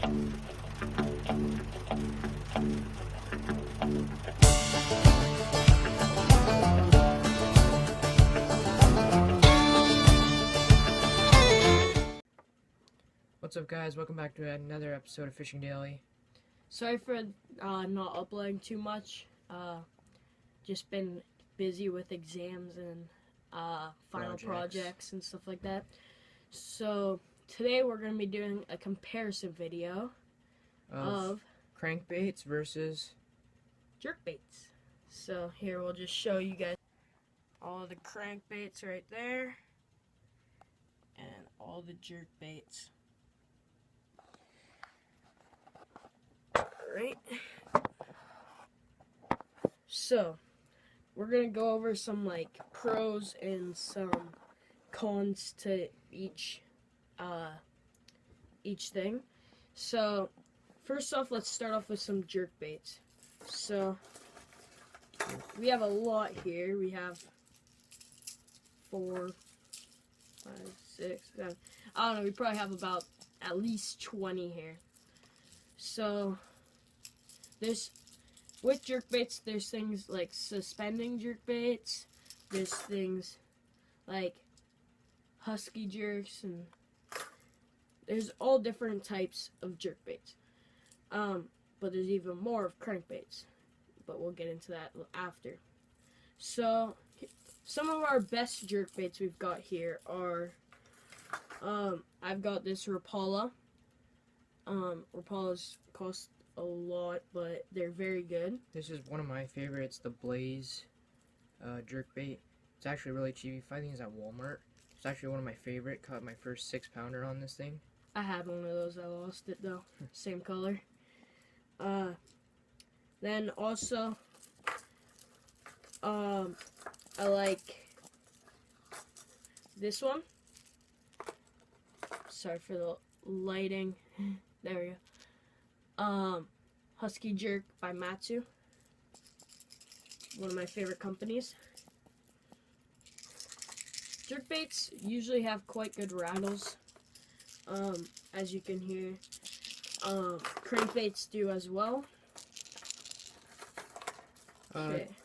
What's up, guys? Welcome back to another episode of Fishing Daily. Sorry for not uploading too much. Just been busy with exams and final projects and stuff like that. So today we're going to be doing a comparison video of crankbaits versus jerkbaits. So here we'll just show you guys all the crankbaits right there and all the jerkbaits. Right. So we're gonna go over some like pros and some cons to each thing. So first off, let's start off with some jerkbaits. So we have a lot here. We have 4, 5, 6, 7. I don't know. We probably have about at least 20 here. So with jerkbaits, there's things like suspending jerkbaits, there's things like husky jerks, and there's all different types of jerkbaits. But there's even more of crankbaits, but we'll get into that after. So some of our best jerkbaits we've got here are, I've got this Rapala. Rapalas cost a lot, but they're very good. This is one of my favorites, the Blaze jerkbait. It's actually really cheap. You find these at Walmart. It's actually one of my favorite. Caught my first 6-pounder on this thing. I had one of those. I lost it though. Same color. Then also, I like this one. Sorry for the lighting. There we go. Husky Jerk by Matsu. One of my favorite companies. Jerkbaits usually have quite good rattles, as you can hear. Crankbaits do as well.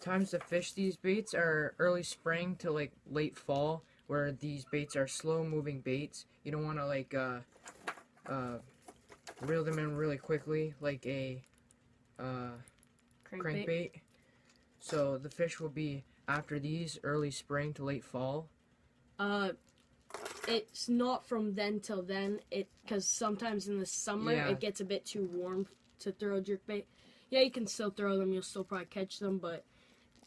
Times to fish these baits are early spring to like late fall, where these baits are slow moving baits. You don't want to like reel them in really quickly like a crankbait. So the fish will be after these early spring to late fall. It's not from then till then, because sometimes in the summer it gets a bit too warm to throw a jerkbait. Yeah, you can still throw them, you'll still probably catch them, but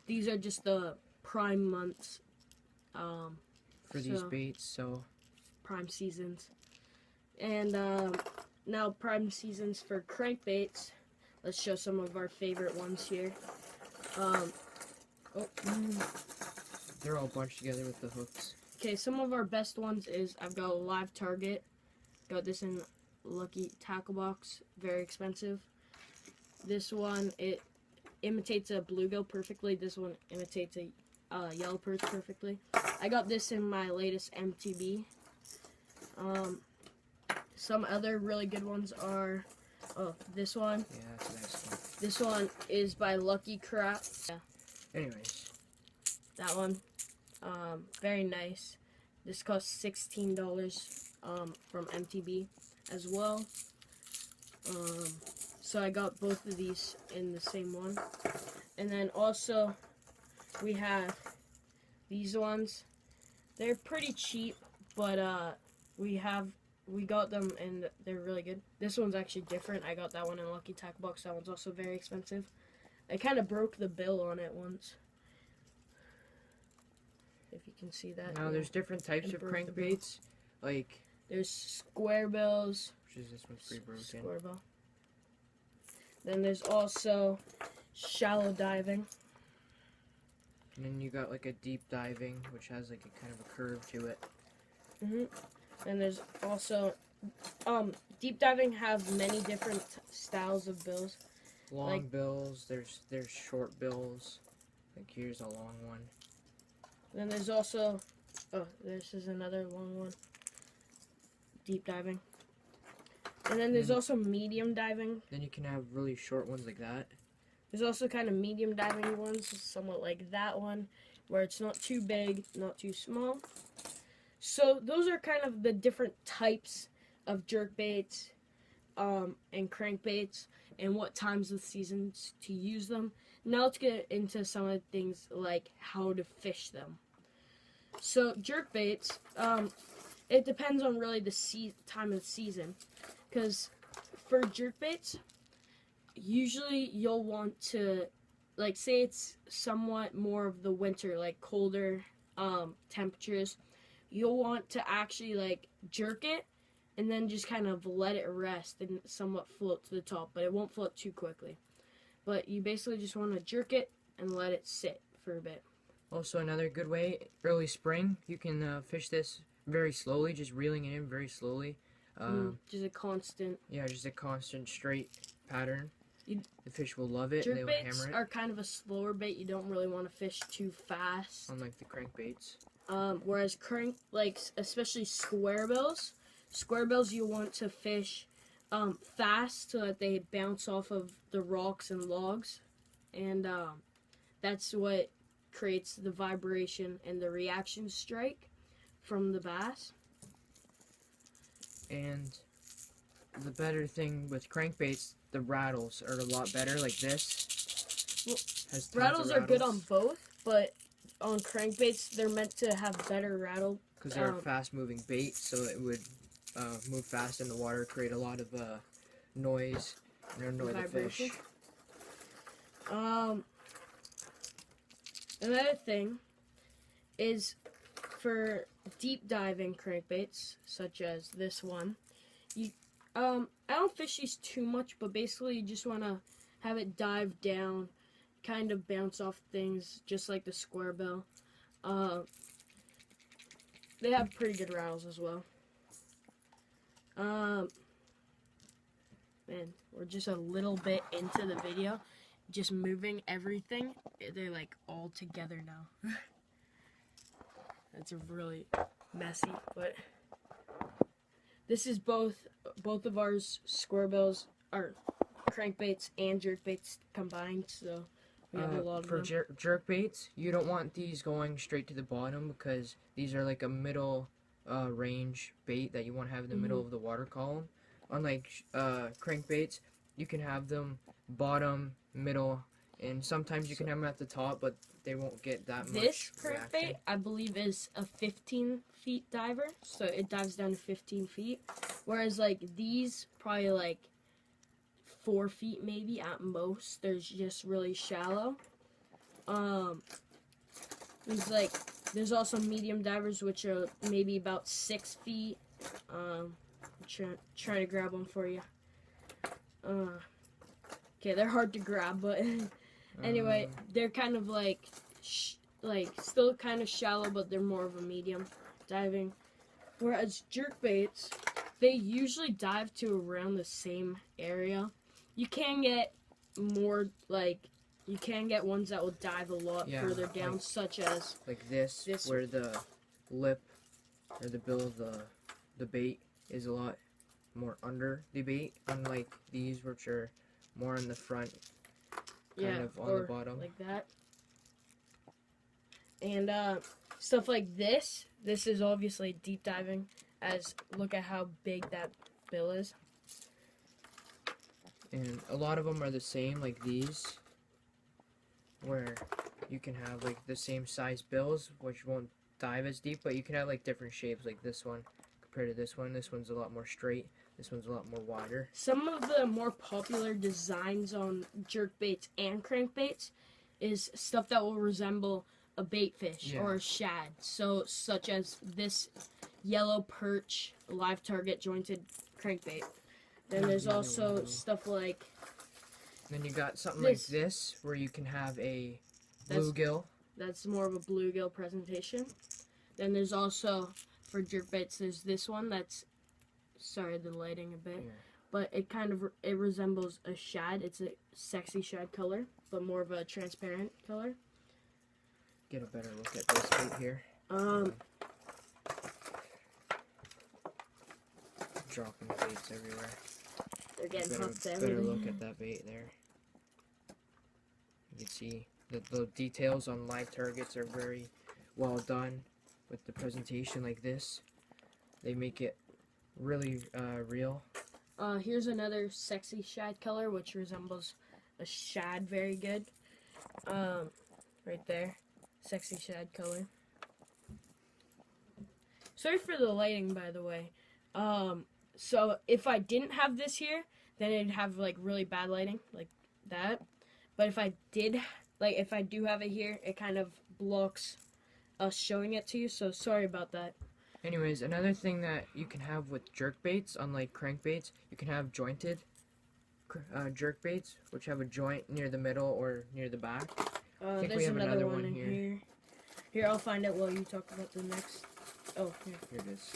these are just the prime months for these baits, so prime seasons. And now prime seasons for crankbaits. Let's show some of our favorite ones here. They're all bunched together with the hooks. Okay, some of our best ones is I've got a live target. Got this in Lucky Tackle Box. Very expensive. This one, it imitates a bluegill perfectly. This one imitates a yellow perch perfectly. I got this in my latest MTB. Some other really good ones are, this one. Yeah, that's a nice one. This one is by Lucky Crafts. Yeah. Anyways. That one, very nice. This costs $16 from MTB as well. So I got both of these in the same one. And then also we have these ones. They're pretty cheap, but we got them and they're really good. This one's actually different. I got that one in Lucky Tackle Box. That one's also very expensive. I kind of broke the bill on it once. If you can see that. Now there's different types of crankbaits. Like there's square bills. Which is this one's pretty broken. Square bill. Then there's also shallow diving. And then you got like a deep diving, which has like a kind of a curve to it. And there's also deep diving have many different styles of bills. Long bills. There's short bills. Like here's a long one. Then there's also this is another long one. Deep diving. And then there's also medium diving. Then you can have really short ones like that. There's also kind of medium diving ones, somewhat like that one, where it's not too big, not too small. So those are kind of the different types of jerkbaits and crankbaits and what times of the seasons to use them. Now let's get into some of the things like how to fish them. So jerkbaits, it depends on really the time of the season, because for jerkbaits, usually you'll want to, like, say it's somewhat more of the winter, like colder temperatures, you'll want to actually like jerk it and then just kind of let it rest and somewhat float to the top, but it won't float too quickly. But you basically just want to jerk it and let it sit for a bit. Also, another good way, early spring, you can fish this very slowly, just reeling it in very slowly. Just a constant. Yeah, just a constant straight pattern. The fish will love it. They will hammer Jerkbaits it. are kind of a slower bait. You don't really want to fish too fast. Unlike the crankbaits. Whereas especially square bills you want to fish fast so that they bounce off of the rocks and logs, and that's what creates the vibration and the reaction strike from the bass. And the better thing with crankbaits, the rattles are a lot better. Like this. Well, rattles are good on both, but on crankbaits they're meant to have better rattle. Because they're a fast-moving bait, so it would move fast in the water, create a lot of noise, and annoy the fish. Another thing is for deep diving crankbaits, such as this one. I don't fish these too much, but basically you just want to have it dive down, kind of bounce off things, just like the square bill. They have pretty good rattles as well. Man, we're just a little bit into the video, just moving everything. They're like all together now. That's really messy, but this is both of ours square bills, or crankbaits and jerkbaits combined, so we have a lot of them. For jerkbaits, you don't want these going straight to the bottom, because these are like a middle range bait that you want to have in the middle of the water column. Unlike crankbaits, you can have them bottom, middle, and sometimes you can have them at the top, but they won't get that much. This crankbait, I believe, is a 15 feet diver, so it dives down to 15 feet. Whereas, like, these, probably, like, 4 feet maybe at most. They're just really shallow. There's also medium divers, which are maybe about 6 feet. Try to grab one for you. Okay, they're hard to grab, but anyway, they're kind of like still kind of shallow, but they're more of a medium diving. Whereas jerkbaits, they usually dive to around the same area. You can get more, you can get ones that will dive a lot further down, such as like this, where the lip or the bill of the bait is a lot more under the bait, unlike these, which are more in the front, kind of on the bottom. Like that. And stuff like this. This is obviously deep diving, as look at how big that bill is. And a lot of them are the same, like these, where you can have like the same size bills, which won't dive as deep, but you can have like different shapes, like this one compared to this one. This one's a lot more straight. This one's a lot more wider. Some of the more popular designs on jerkbaits and crankbaits is stuff that will resemble a baitfish or a shad. So, such as this yellow perch live target jointed crankbait. Then there's also stuff like... Then you got something like this, where you can have a bluegill. That's more of a bluegill presentation. Then there's also, for jerkbaits, there's this one that's... Sorry, the lighting a bit. Yeah. But it resembles a shad. It's a sexy shad color, but more of a transparent color. Get a better look at this bait here. Dropping baits everywhere. getting hooked to Better everything. look at that bait there. You can see the details on live targets are very well done with the presentation like this. They make it really real. Here's another sexy shad color, which resembles a shad very good. Right there, sexy shad color. Sorry for the lighting, by the way. So if I didn't have this here, then it'd have like really bad lighting, like that. But if I did, like if I do have it here, it kind of blocks us showing it to you. So sorry about that. Anyways, another thing that you can have with jerkbaits, unlike crankbaits, you can have jointed jerkbaits, which have a joint near the middle or near the back. I think There's we have another one in here. here. Here, I'll find it while you talk about the next. Oh, here. Here it is.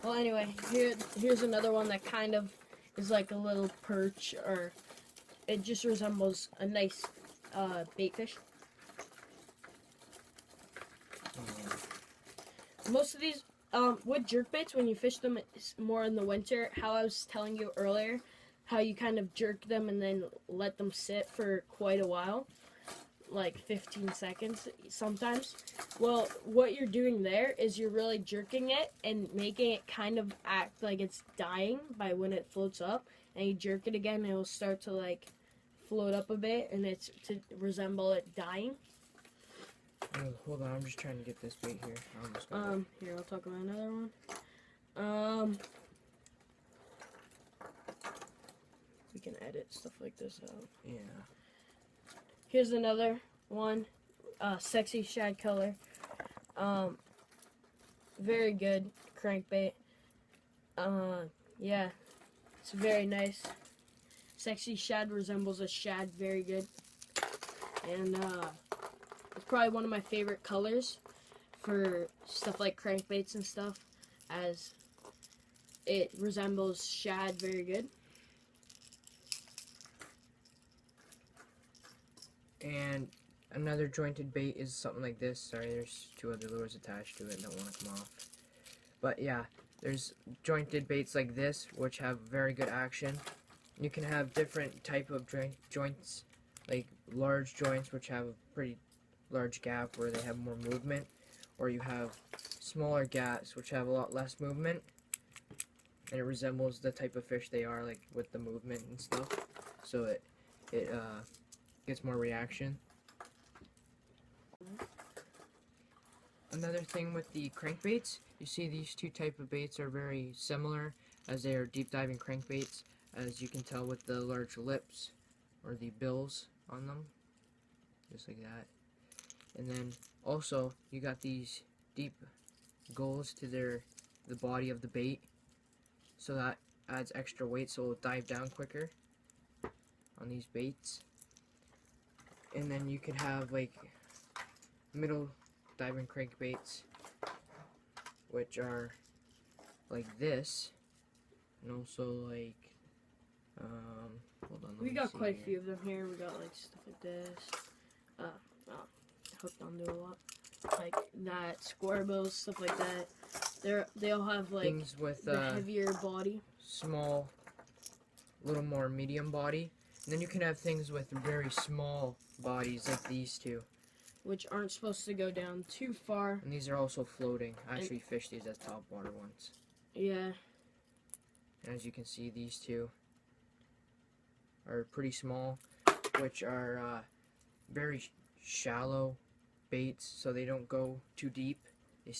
Well, anyway, here's another one that kind of is like a little perch, or it just resembles a nice bait fish. Most of these, with jerkbaits, when you fish them it's more in the winter, how I was telling you earlier, how you kind of jerk them and then let them sit for quite a while, like 15 seconds sometimes. Well, what you're doing there is you're really jerking it and making it kind of act like it's dying by when it floats up, and you jerk it again and it will start to like float up a bit, and it's to resemble it dying. Oh, hold on, I'm just trying to get this bait here. I almost got it. Here, I'll talk about another one. We can edit stuff like this out. Yeah. Here's another one, sexy shad color. Very good crankbait. Yeah, it's very nice. Sexy shad resembles a shad very good. And, it's probably one of my favorite colors for stuff like crankbaits and stuff, as it resembles shad very good. And another jointed bait is something like this. Sorry, there's two other lures attached to it. Don't want to come off. But yeah, there's jointed baits like this, which have very good action. You can have different type of joints, like large joints, which have a pretty large gap where they have more movement, or you have smaller gaps which have a lot less movement, and it resembles the type of fish they are, like with the movement and stuff, so it gets more reaction. Another thing with the crankbaits, you see these two type of baits are very similar, as they are deep diving crankbaits, as you can tell with the large lips or the bills on them, just like that. And then also you got these deep gulls to the body of the bait, so that adds extra weight, so it'll dive down quicker on these baits. And then you could have like middle diving crankbaits, which are like this, and also like hold on, We got quite a few of them here. We got like stuff like this. Hooked onto a lot, like that, square bills, stuff like that. They all have like things with the heavier body, small, little more medium body. And then you can have things with very small bodies like these two, which aren't supposed to go down too far. and these are also floating. I actually fish these as top water ones. Yeah. And as you can see, these two are pretty small, which are very shallow baits, so they don't go too deep. They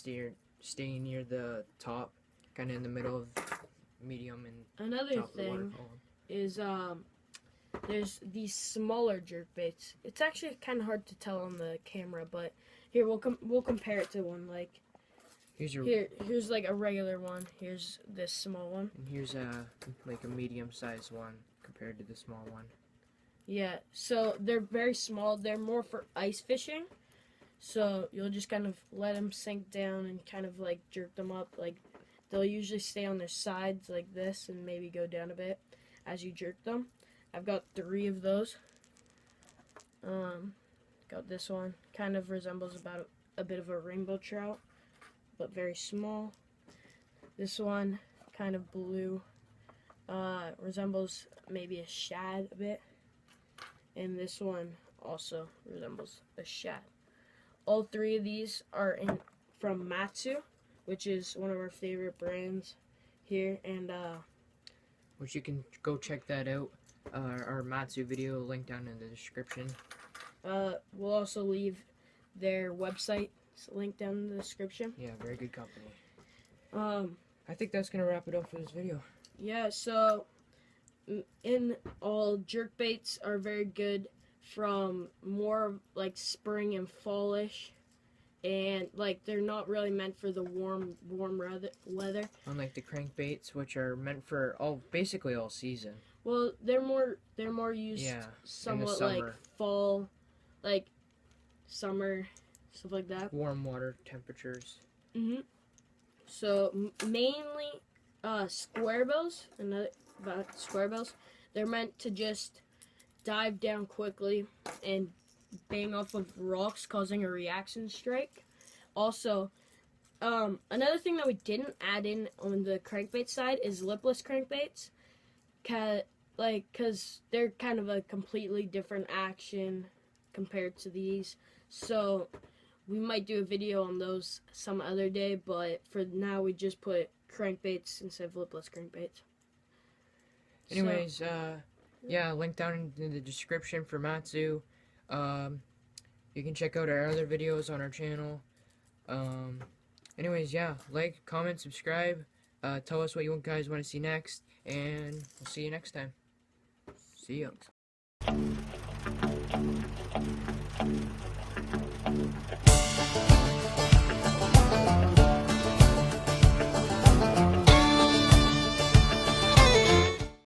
stay near the top, kind of in the middle of medium and Another top of the water thing column. is there's these smaller jerkbaits. It's actually kind of hard to tell on the camera, but here we'll compare it to one. Like here's like a regular one. Here's this small one. And here's like a medium-sized one compared to the small one. Yeah, so they're very small. They're more for ice fishing. So you'll just kind of let them sink down and kind of like jerk them up. Like they'll usually stay on their sides like this and maybe go down a bit as you jerk them. I've got 3 of those. Got this one. Kind of resembles about a bit of a rainbow trout, but very small. This one, kind of blue. resembles maybe a shad a bit, and this one also resembles a shad. All three of these are from Matsu, which is one of our favorite brands here, and which you can go check that out. Our Matsu video link down in the description. We'll also leave their website link down in the description. Yeah, very good company. I think that's gonna wrap it up for this video. Yeah, so in all, jerkbaits are very good from more like spring and fallish, and like they're not really meant for the warm weather. Unlike the crankbaits, which are meant for basically all season. Well, they're more used somewhat like fall, like summer, stuff like that. Warm water temperatures. So mainly square bills, square bills, they're meant to just dive down quickly and bang off of rocks, causing a reaction strike. Also, another thing that we didn't add in on the crankbait side is lipless crankbaits, cause they're kind of a completely different action compared to these. So we might do a video on those some other day, but for now we just put crankbaits instead of lipless crankbaits. Anyways, yeah, link down in the description for Matsu. You can check out our other videos on our channel. Anyways, yeah, like, comment, subscribe. Tell us what you guys want to see next, and we'll see you next time. See ya.